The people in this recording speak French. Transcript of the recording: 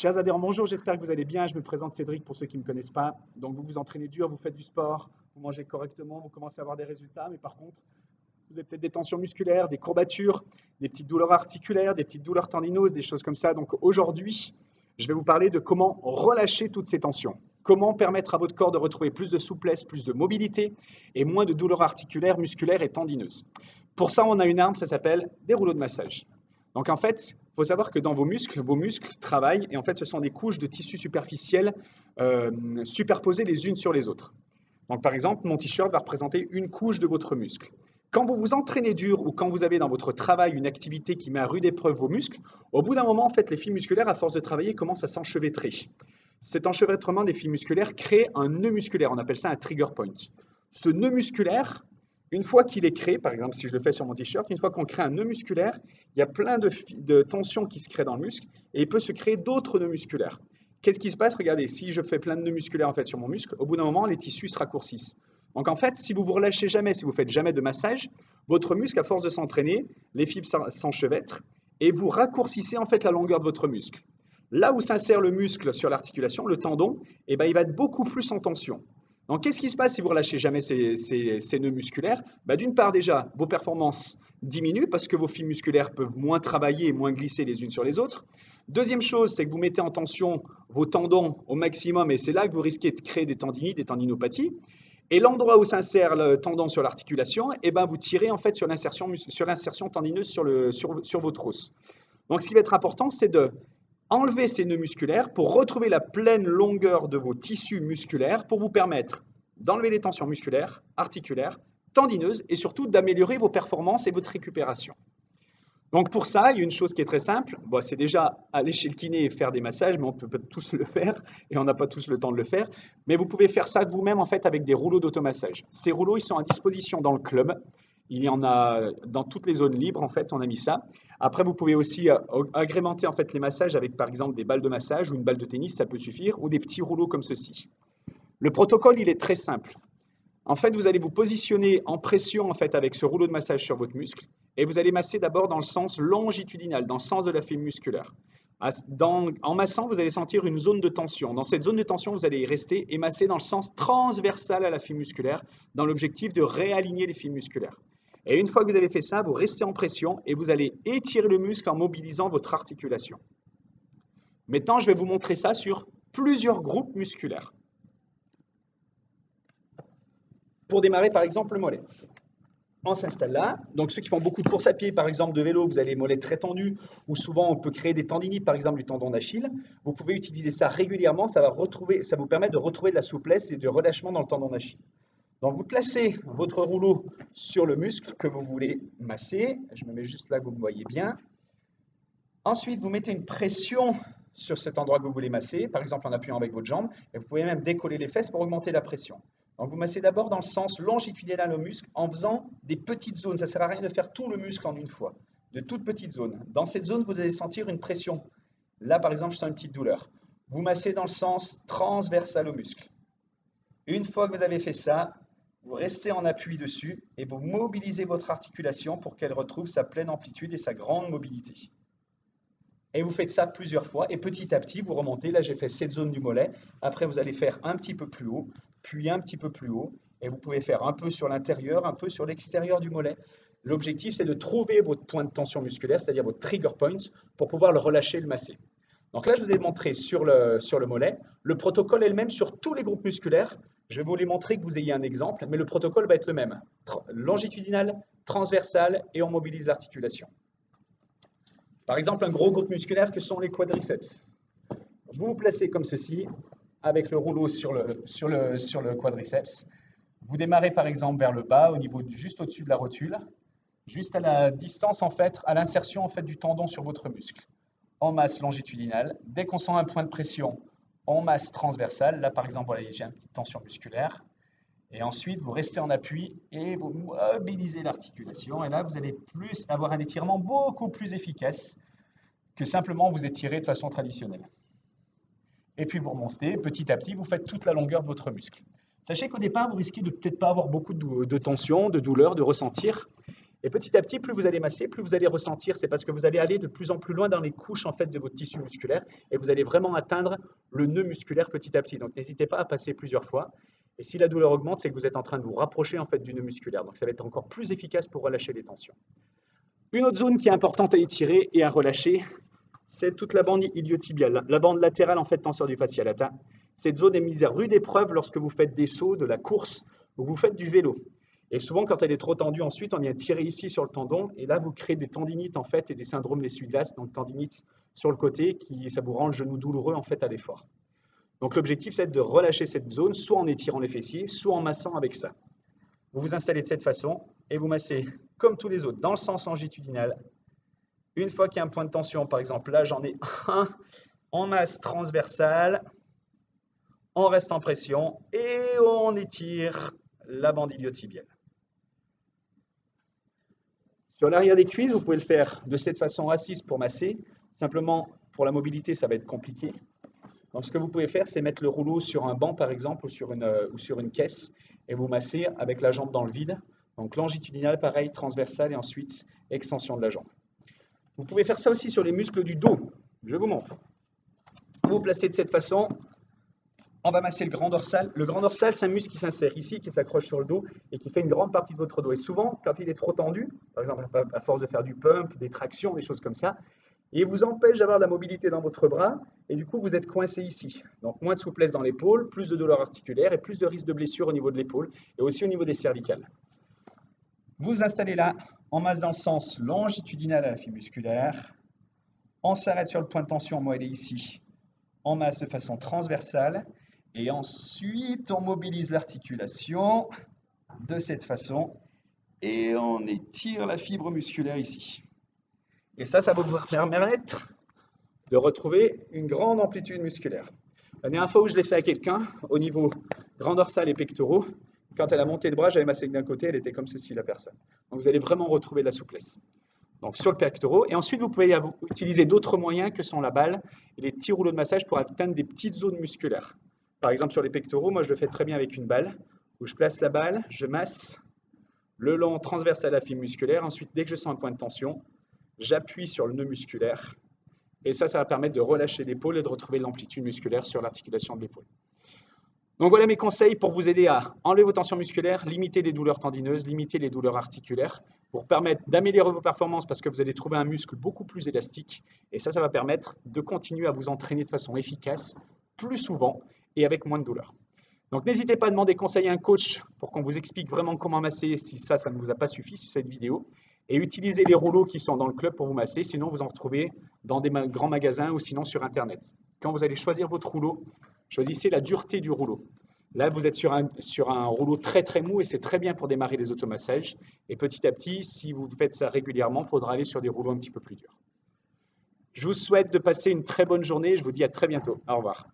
Chers adhérents, bonjour, j'espère que vous allez bien. Je me présente Cédric pour ceux qui ne me connaissent pas. Donc vous vous entraînez dur, vous faites du sport, vous mangez correctement, vous commencez à avoir des résultats, mais par contre, vous avez peut-être des tensions musculaires, des courbatures, des petites douleurs articulaires, des petites douleurs tendineuses, des choses comme ça. Donc aujourd'hui, je vais vous parler de comment relâcher toutes ces tensions. Comment permettre à votre corps de retrouver plus de souplesse, plus de mobilité et moins de douleurs articulaires, musculaires et tendineuses. Pour ça, on a une arme, ça s'appelle des rouleaux de massage. Donc en fait, il faut savoir que dans vos muscles travaillent et en fait, ce sont des couches de tissus superficiels superposées les unes sur les autres. Donc par exemple, mon t-shirt va représenter une couche de votre muscle. Quand vous vous entraînez dur ou quand vous avez dans votre travail une activité qui met à rude épreuve vos muscles, au bout d'un moment, en fait, les fils musculaires, à force de travailler, commencent à s'enchevêtrer. Cet enchevêtrement des fils musculaires crée un nœud musculaire, on appelle ça un trigger point. Ce nœud musculaire, une fois qu'il est créé, par exemple si je le fais sur mon t-shirt, une fois qu'on crée un nœud musculaire, il y a plein de tensions qui se créent dans le muscle et il peut se créer d'autres nœuds musculaires. Qu'est-ce qui se passe? Regardez, si je fais plein de nœuds musculaires en fait, sur mon muscle, au bout d'un moment, les tissus se raccourcissent. Donc en fait, si vous vous relâchez jamais, si vous faites jamais de massage, votre muscle, à force de s'entraîner, les fibres s'enchevêtrent et vous raccourcissez en fait la longueur de votre muscle. Là où s'insère le muscle sur l'articulation, le tendon, eh ben, il va être beaucoup plus en tension. Donc, qu'est-ce qui se passe si vous ne relâchez jamais ces nœuds musculaires? D'une part, déjà, vos performances diminuent parce que vos fibres musculaires peuvent moins travailler et moins glisser les unes sur les autres. Deuxième chose, c'est que vous mettez en tension vos tendons au maximum et c'est là que vous risquez de créer des tendinites, des tendinopathies. Et l'endroit où s'insère le tendon sur l'articulation, eh ben, vous tirez en fait sur l'insertion tendineuse sur votre os. Donc, ce qui va être important, c'est de enlever ces nœuds musculaires pour retrouver la pleine longueur de vos tissus musculaires pour vous permettre d'enlever les tensions musculaires, articulaires, tendineuses et surtout d'améliorer vos performances et votre récupération. Donc pour ça, il y a une chose qui est très simple, c'est déjà aller chez le kiné et faire des massages, mais on ne peut pas tous le faire et on n'a pas tous le temps de le faire. Mais vous pouvez faire ça vous-même en fait avec des rouleaux d'automassage. Ces rouleaux, ils sont à disposition dans le club. Il y en a dans toutes les zones libres, en fait, on a mis ça. Après, vous pouvez aussi agrémenter en fait les massages avec, par exemple, des balles de massage ou une balle de tennis, ça peut suffire, ou des petits rouleaux comme ceci. Le protocole, il est très simple. En fait, vous allez vous positionner en pression en fait, avec ce rouleau de massage sur votre muscle et vous allez masser d'abord dans le sens longitudinal, dans le sens de la fibre musculaire. En massant, vous allez sentir une zone de tension. Dans cette zone de tension, vous allez y rester et masser dans le sens transversal à la fibre musculaire, dans l'objectif de réaligner les fibres musculaires. Et une fois que vous avez fait ça, vous restez en pression et vous allez étirer le muscle en mobilisant votre articulation. Maintenant, je vais vous montrer ça sur plusieurs groupes musculaires. Pour démarrer, par exemple, le mollet. On s'installe là. Donc, ceux qui font beaucoup de courses à pied, par exemple, de vélo, vous avez les mollets très tendus, ou souvent on peut créer des tendinites, par exemple, du tendon d'Achille. Vous pouvez utiliser ça régulièrement, ça vous permet de retrouver de la souplesse et de relâchement dans le tendon d'Achille. Donc, vous placez votre rouleau sur le muscle que vous voulez masser. Je me mets juste là que vous me voyez bien. Ensuite, vous mettez une pression sur cet endroit que vous voulez masser, par exemple en appuyant avec votre jambe, et vous pouvez même décoller les fesses pour augmenter la pression. Donc, vous massez d'abord dans le sens longitudinal au muscle en faisant des petites zones. Ça ne sert à rien de faire tout le muscle en une fois, de toutes petites zones. Dans cette zone, vous allez sentir une pression. Là, par exemple, je sens une petite douleur. Vous massez dans le sens transversal au muscle. Une fois que vous avez fait ça, vous restez en appui dessus et vous mobilisez votre articulation pour qu'elle retrouve sa pleine amplitude et sa grande mobilité. Et vous faites ça plusieurs fois et petit à petit, vous remontez. Là, j'ai fait cette zone du mollet. Après, vous allez faire un petit peu plus haut, puis un petit peu plus haut. Et vous pouvez faire un peu sur l'intérieur, un peu sur l'extérieur du mollet. L'objectif, c'est de trouver votre point de tension musculaire, c'est-à-dire votre trigger point, pour pouvoir le relâcher et le masser. Donc là, je vous ai montré sur le mollet. Le protocole est le même sur tous les groupes musculaires. Je vais vous les montrer que vous ayez un exemple, mais le protocole va être le même. Longitudinal, transversal et on mobilise l'articulation. Par exemple, un gros groupe musculaire que sont les quadriceps. Vous vous placez comme ceci, avec le rouleau sur le quadriceps. Vous démarrez par exemple vers le bas, juste au-dessus de la rotule, juste à la distance en fait, à l'insertion en fait du tendon sur votre muscle. On masse longitudinal. Dès qu'on sent un point de pression, on masse transversal. Là par exemple, voilà, j'ai une petite tension musculaire. Et ensuite, vous restez en appui et vous mobilisez l'articulation. Et là, vous allez avoir un étirement beaucoup plus efficace que simplement vous étirer de façon traditionnelle. Et puis vous remontez, petit à petit, vous faites toute la longueur de votre muscle. Sachez qu'au départ, vous risquez de peut-être pas avoir beaucoup de tension, de douleur, de ressentir. Et petit à petit, plus vous allez masser, plus vous allez ressentir. C'est parce que vous allez aller de plus en plus loin dans les couches en fait, de votre tissu musculaire et vous allez vraiment atteindre le nœud musculaire petit à petit. Donc, n'hésitez pas à passer plusieurs fois. Et si la douleur augmente, c'est que vous êtes en train de vous rapprocher en fait, du nœud musculaire. Donc, ça va être encore plus efficace pour relâcher les tensions. Une autre zone qui est importante à étirer et à relâcher, c'est toute la bande iliotibiale, la bande latérale en fait tenseur du fascia lata. Cette zone est mise à rude épreuve lorsque vous faites des sauts, de la course ou vous faites du vélo. Et souvent, quand elle est trop tendue, ensuite, on vient tirer ici sur le tendon et là, vous créez des tendinites en fait et des syndromes d'essuie-glace, donc tendinites sur le côté, ça vous rend le genou douloureux en fait à l'effort. Donc l'objectif, c'est de relâcher cette zone, soit en étirant les fessiers, soit en massant avec ça. Vous vous installez de cette façon et vous massez comme tous les autres, dans le sens longitudinal. Une fois qu'il y a un point de tension, par exemple, là j'en ai un, en masse transversale, on reste en pression et on étire la bande iliotibiale. Sur l'arrière des cuisses, vous pouvez le faire de cette façon assise pour masser. Simplement, pour la mobilité, ça va être compliqué. Donc, ce que vous pouvez faire, c'est mettre le rouleau sur un banc, par exemple, ou sur une caisse, et vous massez avec la jambe dans le vide. Donc, longitudinal, pareil, transversal, et ensuite, extension de la jambe. Vous pouvez faire ça aussi sur les muscles du dos. Je vous montre. Vous vous placez de cette façon. On va masser le grand dorsal. Le grand dorsal, c'est un muscle qui s'insère ici, qui s'accroche sur le dos et qui fait une grande partie de votre dos. Et souvent, quand il est trop tendu, par exemple à force de faire du pump, des tractions, des choses comme ça, il vous empêche d'avoir de la mobilité dans votre bras et du coup, vous êtes coincé ici. Donc, moins de souplesse dans l'épaule, plus de douleur articulaire et plus de risque de blessure au niveau de l'épaule et aussi au niveau des cervicales. Vous vous installez là, on masse dans le sens longitudinal à la fibre musculaire. On s'arrête sur le point de tension, moi elle est ici. On masse de façon transversale. Et ensuite, on mobilise l'articulation de cette façon et on étire la fibre musculaire ici. Et ça va vous permettre de retrouver une grande amplitude musculaire. La dernière fois où je l'ai fait à quelqu'un, au niveau grand dorsal et pectoraux, quand elle a monté le bras, j'avais massé d'un côté, elle était comme ceci la personne. Donc vous allez vraiment retrouver de la souplesse. Donc sur le pectoraux. Et ensuite, vous pouvez utiliser d'autres moyens que sont la balle et les petits rouleaux de massage pour atteindre des petites zones musculaires. Par exemple, sur les pectoraux, moi je le fais très bien avec une balle, où je place la balle, je masse le long transversal à la fibre musculaire. Ensuite, dès que je sens un point de tension, j'appuie sur le nœud musculaire. Et ça va permettre de relâcher l'épaule et de retrouver l'amplitude musculaire sur l'articulation de l'épaule. Donc voilà mes conseils pour vous aider à enlever vos tensions musculaires, limiter les douleurs tendineuses, limiter les douleurs articulaires, pour permettre d'améliorer vos performances parce que vous allez trouver un muscle beaucoup plus élastique. Et ça va permettre de continuer à vous entraîner de façon efficace, plus souvent et avec moins de douleur. Donc n'hésitez pas à demander conseil à un coach pour qu'on vous explique vraiment comment masser si ça ne vous a pas suffi, si cette vidéo. Et utilisez les rouleaux qui sont dans le club pour vous masser, sinon vous en retrouvez dans des grands magasins ou sinon sur Internet. Quand vous allez choisir votre rouleau, choisissez la dureté du rouleau. Là, vous êtes sur un rouleau très très mou et c'est très bien pour démarrer les automassages. Et petit à petit, si vous faites ça régulièrement, il faudra aller sur des rouleaux un petit peu plus durs. Je vous souhaite de passer une très bonne journée. Je vous dis à très bientôt. Au revoir.